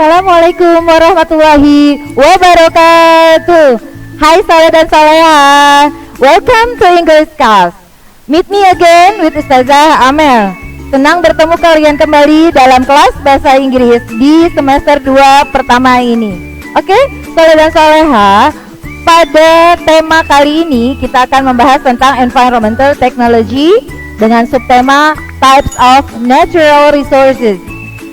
Assalamualaikum warahmatullahi wabarakatuh. Hai Saleh dan Saleha, welcome to English class. Meet me again with Ustazah Amel. Senang bertemu kalian kembali dalam kelas bahasa Inggris di semester 2 pertama ini. Oke, Saleh dan Saleha, pada tema kali ini kita akan membahas tentang environmental technology dengan subtema types of natural resources.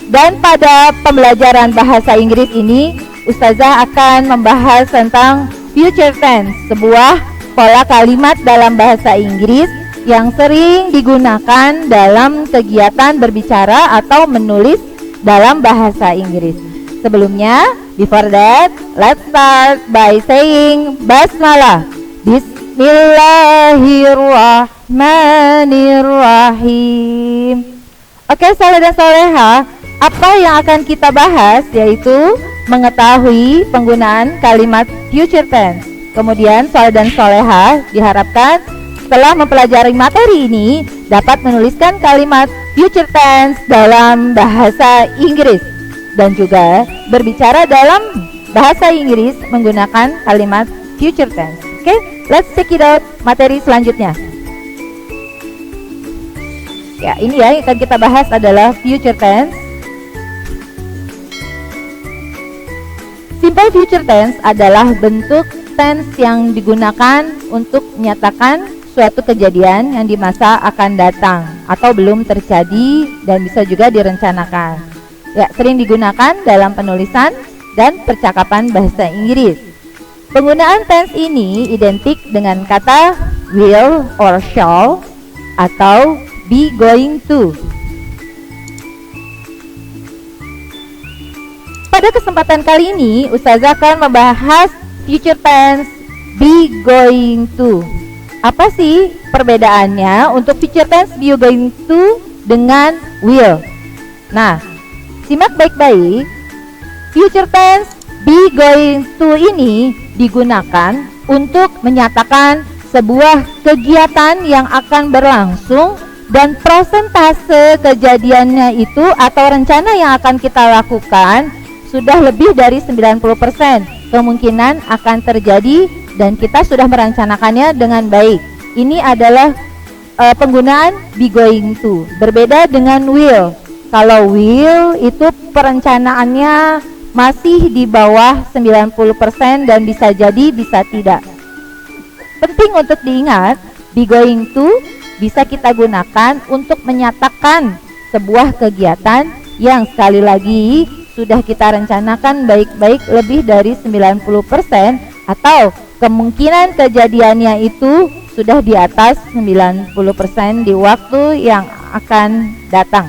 Dan pada pembelajaran bahasa Inggris ini, Ustazah akan membahas tentang future tense, sebuah pola kalimat dalam bahasa Inggris yang sering digunakan dalam kegiatan berbicara atau menulis dalam bahasa Inggris. Sebelumnya, before that, let's start by saying Basmalah. Bismillahirrahmanirrahim. Oke, Saleh dan Saleha, apa yang akan kita bahas yaitu mengetahui penggunaan kalimat future tense. Kemudian Saleh dan Saleha diharapkan setelah mempelajari materi ini dapat menuliskan kalimat future tense dalam bahasa Inggris dan juga berbicara dalam bahasa Inggris menggunakan kalimat future tense. Oke, let's check it out materi selanjutnya. Ya, ini ya yang akan kita bahas adalah future tense. Simple future tense adalah bentuk tense yang digunakan untuk menyatakan suatu kejadian yang di masa akan datang atau belum terjadi dan bisa juga direncanakan. Ya, sering digunakan dalam penulisan dan percakapan bahasa Inggris. Penggunaan tense ini identik dengan kata will or shall atau be going to. Pada kesempatan kali ini, Ustazah akan membahas future tense be going to. Apa sih perbedaannya untuk future tense be going to dengan will? Nah, simak baik-baik. Future tense be going to ini digunakan untuk menyatakan sebuah kegiatan yang akan berlangsung dan persentase kejadiannya itu atau rencana yang akan kita lakukan sudah lebih dari 90% kemungkinan akan terjadi dan kita sudah merencanakannya dengan baik. Ini adalah penggunaan be going to. Berbeda dengan will. Kalau will itu perencanaannya masih di bawah 90% dan bisa jadi bisa tidak. Penting untuk diingat, be going to bisa kita gunakan untuk menyatakan sebuah kegiatan yang sekali lagi sudah kita rencanakan baik-baik lebih dari 90% atau kemungkinan kejadiannya itu sudah di atas 90% di waktu yang akan datang.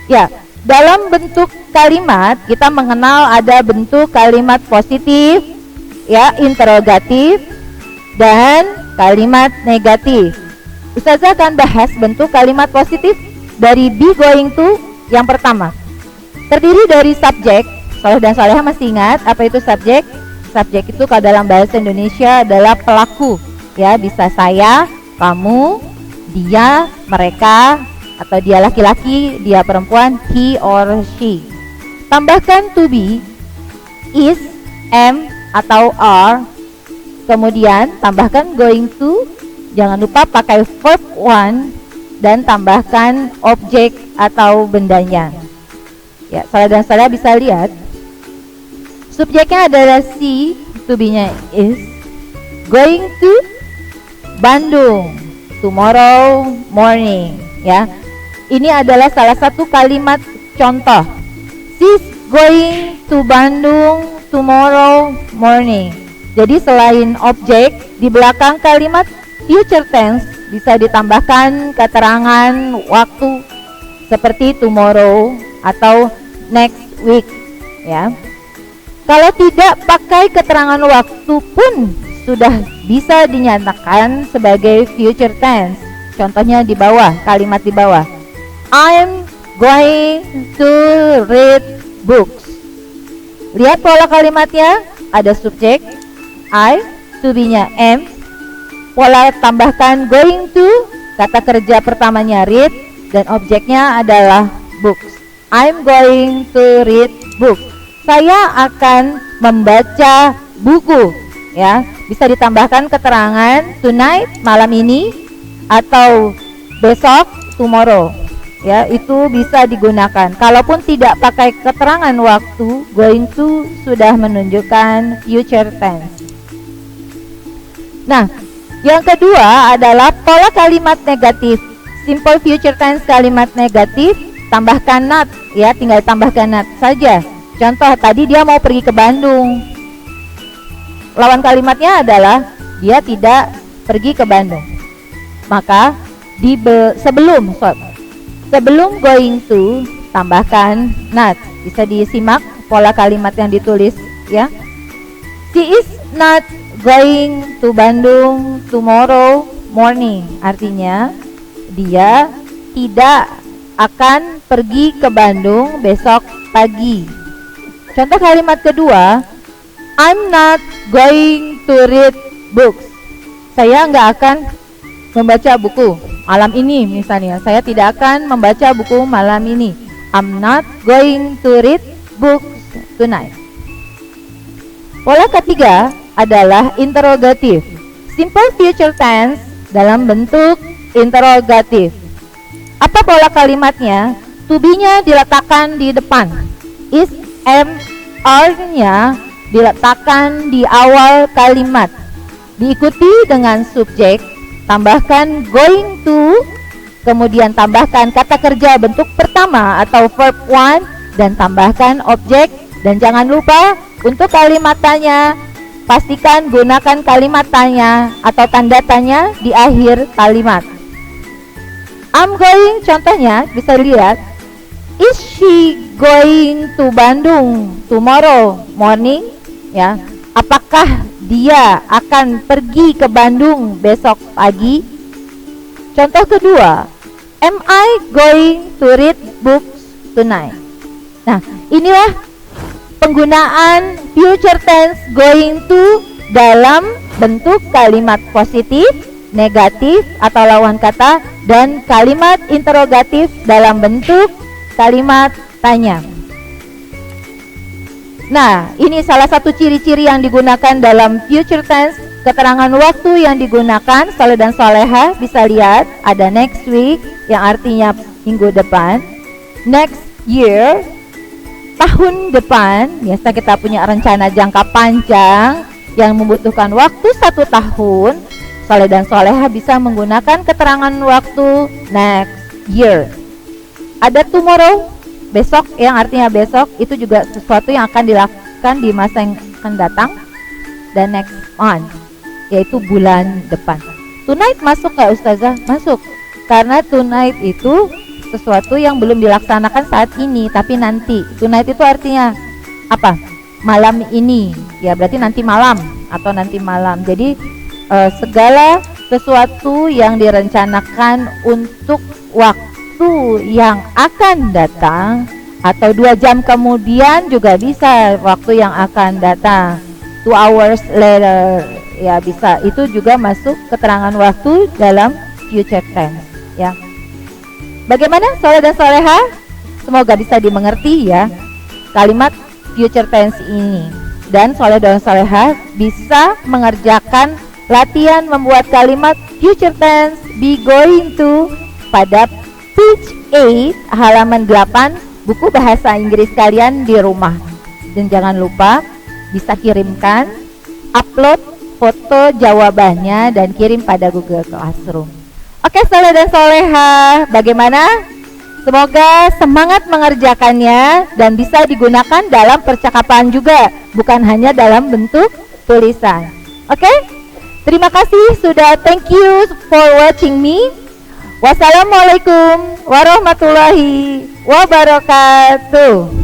Ya, dalam bentuk kalimat kita mengenal ada bentuk kalimat positif, ya, interrogatif dan kalimat negatif. Ustazah akan bahas bentuk kalimat positif dari be going to. Yang pertama, terdiri dari subjek. Saleh dan Saleha masih ingat apa itu subjek? Subjek itu kalau dalam bahasa Indonesia adalah pelaku. Ya, bisa saya, kamu, dia, mereka, atau dia laki-laki, dia perempuan, he or she. Tambahkan to be, is, am, atau are. Kemudian tambahkan going to. Jangan lupa pakai verb one dan tambahkan objek atau bendanya. Ya, Saleh dan Saleha bisa lihat subjeknya adalah si, to be-nya is, going to Bandung tomorrow morning. Ya, ini adalah salah satu kalimat contoh. She's going to Bandung tomorrow morning. Jadi selain objek, di belakang kalimat future tense bisa ditambahkan keterangan waktu seperti tomorrow atau next week, ya. Kalau tidak pakai keterangan waktu pun sudah bisa dinyatakan sebagai future tense. Contohnya di bawah, kalimat di bawah. I'm going to read books. Lihat pola kalimatnya, ada subjek I, to be-nya am, pola tambahkan going to, kata kerja pertamanya read, dan objeknya adalah books. I'm going to read book. Saya akan membaca buku. Ya, bisa ditambahkan keterangan tonight, malam ini, atau besok, tomorrow. Ya, itu bisa digunakan. Kalaupun tidak pakai keterangan waktu, going to sudah menunjukkan future tense. Nah, yang kedua adalah pola kalimat negatif. Simple future tense kalimat negatif, tambahkan not, ya, tinggal tambahkan not saja. Contoh, tadi dia mau pergi ke Bandung. Lawan kalimatnya adalah dia tidak pergi ke Bandung. Maka sebelum going to tambahkan not. Bisa disimak pola kalimat yang ditulis, ya. She is not going to Bandung tomorrow morning. Artinya dia tidak akan pergi ke Bandung besok pagi. Contoh kalimat kedua, I'm not going to read books. Saya nggak akan membaca buku malam ini misalnya. Saya tidak akan membaca buku malam ini. I'm not going to read books tonight. Pola ketiga adalah interrogatif. Simple future tense dalam bentuk interrogatif. Apa pola kalimatnya? To be-nya diletakkan di depan. Is, am, are-nya diletakkan di awal kalimat. Diikuti dengan subjek, tambahkan going to, kemudian tambahkan kata kerja bentuk pertama atau verb one, dan tambahkan objek. Dan jangan lupa untuk kalimat tanya, pastikan gunakan kalimat tanya atau tanda tanya di akhir kalimat. I'm going, contohnya bisa dilihat, is she going to Bandung tomorrow morning? Ya, apakah dia akan pergi ke Bandung besok pagi? Contoh kedua, am I going to read books tonight? Nah, inilah penggunaan future tense going to dalam bentuk kalimat positif, negatif atau lawan kata, dan kalimat interrogatif dalam bentuk kalimat tanya. Nah, ini salah satu ciri-ciri yang digunakan dalam future tense. Keterangan waktu yang digunakan soleh dan soleha, bisa lihat ada next week yang artinya minggu depan, next year, tahun depan. Biasa kita punya rencana jangka panjang yang membutuhkan waktu 1 tahun. Soleh dan soleha bisa menggunakan keterangan waktu next year. Ada tomorrow, besok, yang artinya besok, itu juga sesuatu yang akan dilakukan di masa yang akan datang. Dan next month, yaitu bulan depan. Tonight masuk nggak Ustazah? Masuk, karena tonight itu sesuatu yang belum dilaksanakan saat ini, tapi nanti. Tonight itu artinya apa? Malam ini, ya berarti nanti malam atau nanti malam. Jadi segala sesuatu yang direncanakan untuk waktu yang akan datang, atau 2 jam kemudian juga bisa waktu yang akan datang, 2 hours later, ya bisa. Itu juga masuk keterangan waktu dalam future tense, ya. Bagaimana soleh dan soleha? Semoga bisa dimengerti ya kalimat future tense ini. Dan soleh dan soleha bisa mengerjakan latihan membuat kalimat future tense be going to pada page 8 halaman 8 buku bahasa Inggris kalian di rumah. Dan jangan lupa bisa kirimkan, upload foto jawabannya dan kirim pada Google Classroom. Oke, soleh dan soleha, bagaimana? Semoga semangat mengerjakannya dan bisa digunakan dalam percakapan juga, bukan hanya dalam bentuk tulisan. Oke? Terima kasih sudah, thank you for watching me. Wassalamualaikum warahmatullahi wabarakatuh.